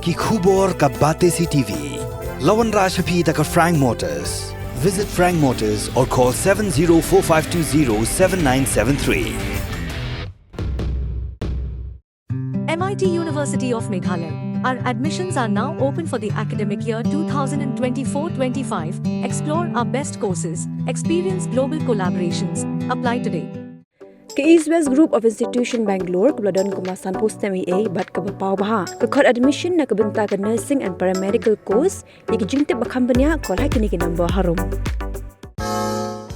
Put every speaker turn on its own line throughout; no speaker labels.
ki khubor ka bate si TV. Lawan Rashapi taka Frank Motors. Visit Frank Motors or call 7045207973.
MIT University of Meghalaya. Our admissions are now open for the academic year 2024-25. Explore our best courses, experience global collaborations. Apply today.
Ke East West Group of Institution Bangalore kebeladon kemasan post MA bat ke bapau baha ke kod admission na kebenta ke nursing and paramedical course yang jingtip bakambanya kol hakini ke number harum.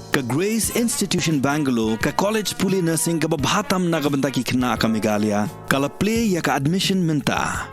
Ka Grace Institution Bangalore ka college puli nursing ka babhatam na kabenta ki kena ka Meghalaya kala play ya ka admission minta.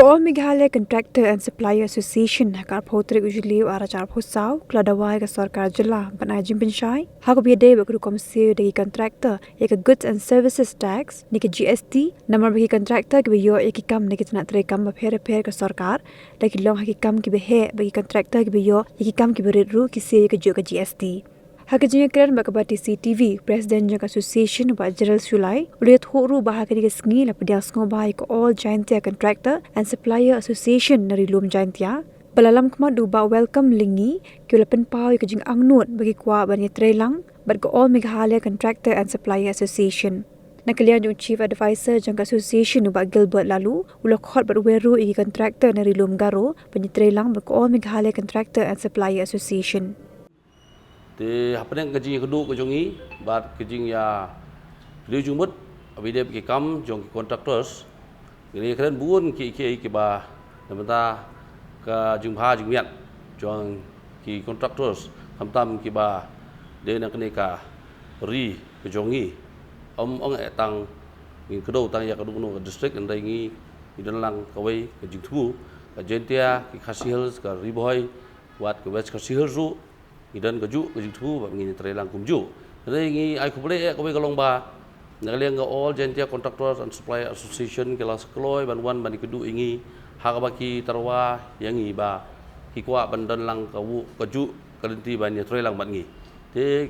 All Meghalaya Contractor and Supplier Association hakar photrik usually arachar phosau kladawai ka Sorkar jilla banai Jingshai hago biade ba Rukom Siew de contractor ek goods and services tax ni ke GST namar bagi contractor ke yo ek kam ni ke tna tre kam ba pher ka Sorkar laki long haki kam ki be he bagi contractor ke yo ek kam ki berit ru ki se ke jo ka GST Hakajnya keren bakabati CTV President Jaka Association ba General Sulai uliat horu bahagi ke sngi la pediang sngo bahai ko all Giantia Contractor and Supplier Association nari lum Giantia balalam kemadu ba welcome lingi ke lapen pau ke jing angnut bagi kwa bani trelang bat ko all Meghalaya Contractor and Supplier Association nakalian yung Chief Advisor Jaka Association ba Gilbert lalu ulok hot bat weru i contractor nari lum garo bani trelang ba ko all Meghalaya Contractor and Supplier Association
thì hấp dẫn cái gì cái đủ cái giống ý và cái gì ya lưu dung mất vì đây cái cam trong cái contractors cái này kalian buôn cái bà người ta cái dung ha dung miệng trong cái contractors tham tam cái bà đây là cái này cả ri cái giống ý ông ấy tăng cái đầu tăng ya cái đủ cái district ở đây nghi cái đơn lang cái way cái dung thu cái gentia cái khasi hills cái riboy buat cái west khasi hills ru idan keju thu ba ngini trelang kumju re ngi ai kuble ko be kalongba ngaleng ga all Gentia Contractors and Supplier Association kelas kloi ban wan ban kedu ingi hakabaki tarwa yang ngi ba hikwa bandan lang kawu keju kalenti ban ni trelang ban ngi te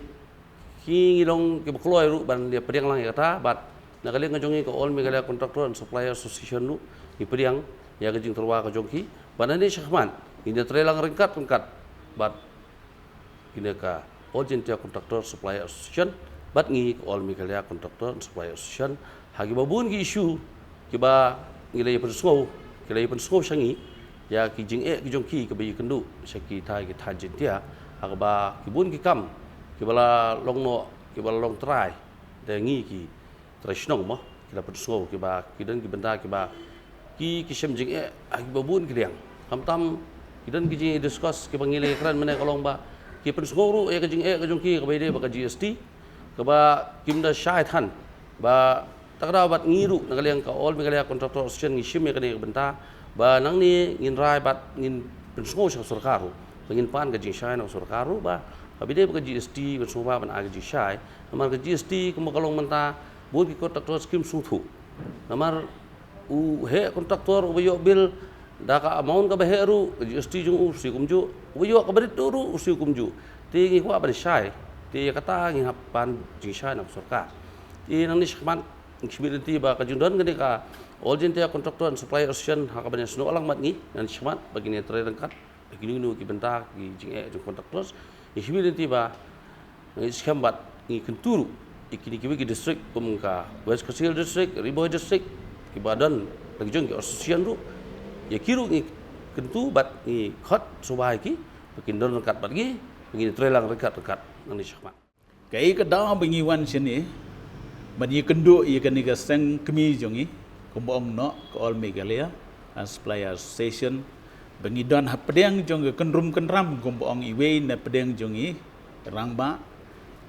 ki ngilong ke kloi ru ban dia periang lang kata bat ngaleng ga jongi ko all Meghalaya Contractor and Supplier Association nu ni periang ya ga jing tarwa ka jongki banani syahman ini trelang ringkat bat kini ka all Gentia Contractor Supplier Association bat ngi all Meghalaya Contractor Supplier Association hagi babun ki issue ki ba ngilai pensou sangi ya ki jing ki jong ki bayi kendu saki thai ki than Gentia hagi ba ki bun ki kam ki bala long no ki bala long try de ngi ki traditional mo ki la pensou ki ba ki dan ki benda ki ba ki sem jing hagi babun ki liang tam ki dan ki jing discuss ki bangilai kran mena kalong ba ki pensoro e ka jing ki ka bayde ba ka GST ka ba kimda shai than ba takda bat ngiru nagaliang ka all Meghalaya Contractor Association ngi shim e ka ni benta ba nang ni ngin rai bat ngin pensoro sa Sorkar ngin pan ka Jingshai na Sorkar ba ka bayde ba ka GST pensoro ba ban aga Jingshai namar ka GST kuma kalong menta bon ki contractor scheme suthu namar u he contractor u yo bill daka amount ka baheru GST jung usi kumju uyo ka barit ru usi kumju ti ngi ko ban shai ti kata ngi hapan Jingshai na Sorkar ti nang ni shman experience ba ka jundon gani ka all Gentia Contractor and Supplier Association ha ka ban sno alang mat ngi nan shman bagini tre rangkat gini nu ki benta ki jing jung contractors experience ba ngi skambat ngi kenturu ikini ki district kumka West Coastal District Riboy District ki badan lagi jung ki association ru ya kiru ni kentu bat ni khot subai ki bikin don rekat bat gi begini trelang rekat nang syahmat
kai ka daw bingi wan sini bani kendu ia kan ni ka sang kemi jongi kumbong no ko all Meghalaya and Supplier Association bangi don hapdeng jong kenrum kenram kumbong iwe na pedeng jongi rangba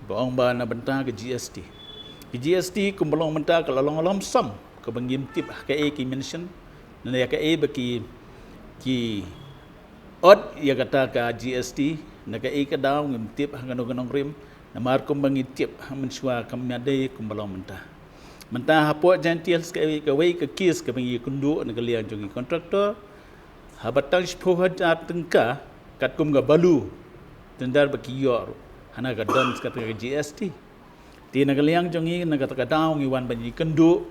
boong ba na benta ke GST kumbong menta ka lolong sam ka bangi tip ka ki mention na ya ka baki ki od ya kata ka GST na ka ka daw ngim tip hanganong rim na mar kum bangi tip mensua kamade kumbalong menta hapo Gentia ka wei ka kis ka bangi kundu na kalian jongi contractor habatang spohat tengka kat kum ga balu tendar baki yor hana ka don ka GST ti na kalian jongi na ka daw ngi wan bangi kundu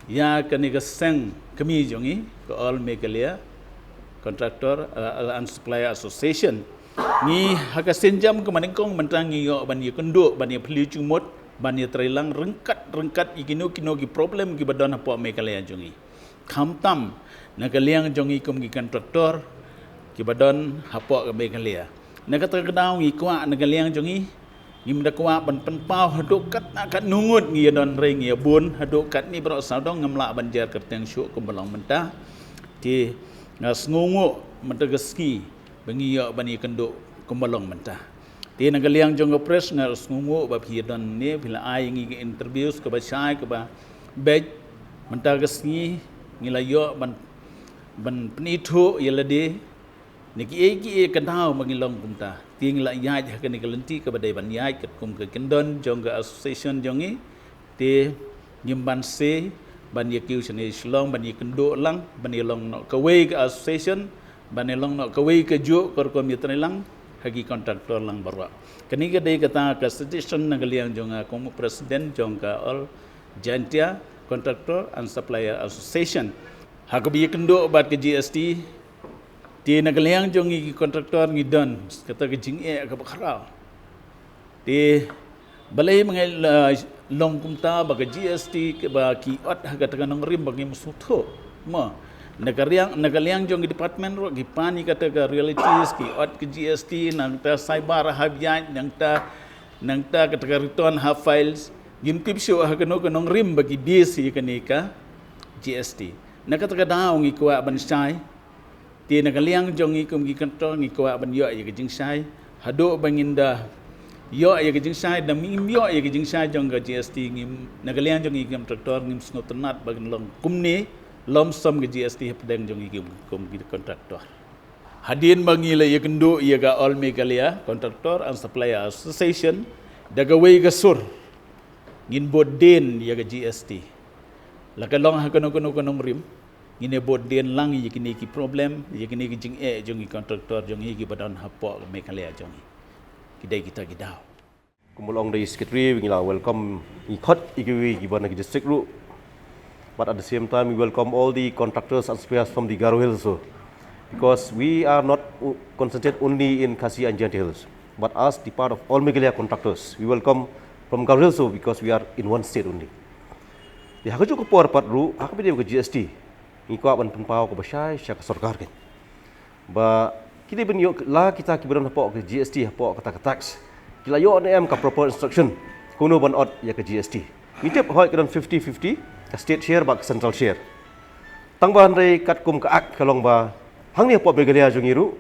ya kani ka seng kami jongi ke all Meghalaya Contractor and Supplier Association ni haka senjam ke manengkong mentang yo ban ye kenduk ban ye peli cumut ban ye trilang rengkat ikino ki problem ki badon apa Meghalaya jongi khamtam nakaliang jongi kum ki contractor ki badon apa ke Meghalaya nak terkenal ngi kwa nakaliang jongi ngim da kwa ban penpau haduk kat nak nungut ngi don ring ya bun haduk kat ni bro saudong ngamla banjar kerteng syuk ke belong mentah ti ngasngungu mentegeski bengi ya bani kenduk kumbalong mentah ti nagaliang jong press ngasngungu ba don ni bila ai ngi interviews ke ba syai ke ba bej mentegeski ngilayo ban penitu yelade niki eki kendau mangilong kumta ti ngila yai ha ke nikalenti ke badai ban yai ket kum ke kendon jong association jongi ti ngimban se ban ye kiu sene shlong ban ye kenduk lang ban ye long no kawai ke association ban ye long no kawai ke ju kor kom ye lang hagi contractor lang barwa kani ke dei kata ke suggestion nagaliang jong kom president jong ka all jantia contractor and supplier association ha ke ye kenduk bat ke GST ti nagaliang jong ki contractor ngidon kata ke jing ke bakharau ti balai mengai long kumta baga GST ke ba ki ot haga taganong rim bagi musutho ma nagaliang jong department ro gi pani kata ke realities ki ot ke GST nang ta cyber habyan nang ta kata ke return half files gim tip show haga no kanong rim bagi DC kanika GST nakata ka daw ngi kwa ban sai ti nagaliang jong ngi kum gi kantor ngi kwa ban yo ye ke Jingshai hado banginda yo ya ke Jingshai da mim yo ya ke Jingshai jong ga GST ngim nagalian jong ngim traktor ngim snoternat bagen long kumni lom som ga GST pedang jong ngim kum gi kontraktor hadin bangila ya kendo ya ga all Meghalaya Contractor and Supplier Association daga wei ga sur ngin boden ya ga GST laka long ha kono rim ngine boden lang ya kini ki problem ya kini ki jing jong gi kontraktor jong gi badan hapo Meghalaya jong kidai kita gidau
kumulong dari secretary ngila welcome ikot ikiwi giban di district ru but at the same time we welcome all the contractors and suppliers from the Garo Hills also because we are not concentrated only in Khasi and Jati Hills but as the part of all Meghalaya contractors we welcome from Garo Hills also because we are in one state only di hakaju ko por pat ru hakabide ko GST ngikwa ban penpau ko basai syak Sorkar kan ba kini ben yo la kita kibaran hapok ke GST hapok kata tax kila yo am ka proper instruction kuno ban ot ya ke GST mitep hoi kan 50-50 ka state share ba central share tang ban rei kat kum ka ak kalong ba hang ni hapok Meghalaya jongiru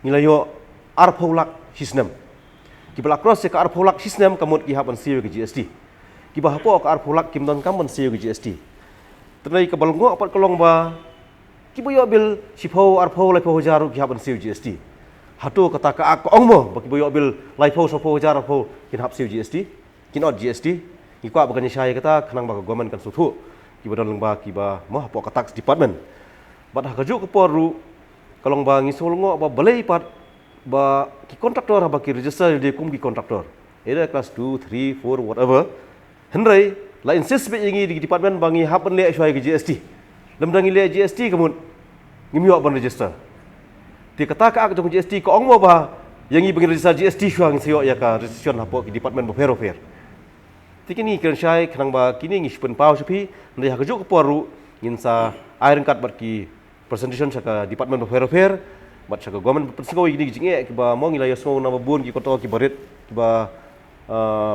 ngila yo arpholak hisnam kibala cross ka arpholak hisnam kamut ki hapan Siew ke GST kiba hapok ka arpholak kimdon kamon Siew ke GST tenai ka balngo apat kalong ba kiboyo bil sipho arpho lai pho jaru ki haban Siew GST hatu kata ka ak ongmo baki boyo bil lai pho so pho jar pho kin hap Siew GST kin ot GST ki kwa bagani shai kata khanang ba government kan suthu ki badon lengba ki ba mo hapo ka tax department bat ha kaju ko poru kalong ba ngisol ngo ba balai pat ba ki contractor ba ki register de kum ki contractor either class 2 3 4 whatever henrai la insist be ngi di department bangi hapan le shai ki GST lemdang ile GST kemun ngimyo ban register ti kata ka ak jong GST ko ongmo ba yang i bagi register GST shuang sio ya ka registration hapo ki department bo fair ti kini kan shai khnang ba kini ngi spen pau spi ndai ha juk poru nginsa iron card bar ki presentation sa ka department bo fair bat sa ka government persego ini jinge ki ba mo ngi la yosmo na ba bun ki koto ki barit ki ba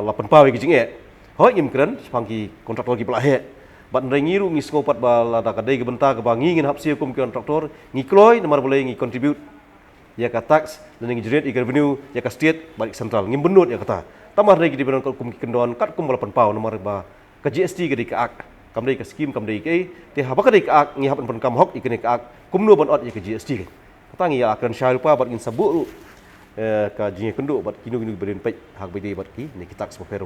lapan pau ki jinge hoi ngim kren spangki kontraktor ki pelahe bat ngiru ngi skopat ba la da kadai ke benta ke bangi ngin hap Siew kum kontraktor ngi kloi nomor boleh ngi contribute ya ka tax dan ngi generate revenue ya ka state balik central ngim benut ya kata tamar lagi di benon kum ki kendon kat kum 8 pau nomor ba ka GST ke di ka ak kam dei ka scheme kam dei ke te ha ba ka dei ka ak ngi hap pen kam hok ikene ka ak kum no ban ot ya ka GST ke kata ngi ya akan syai lupa bat ngin sabu ka jinge kenduk bat kinu berin pej hak bede bat ki ni ki tax bo fair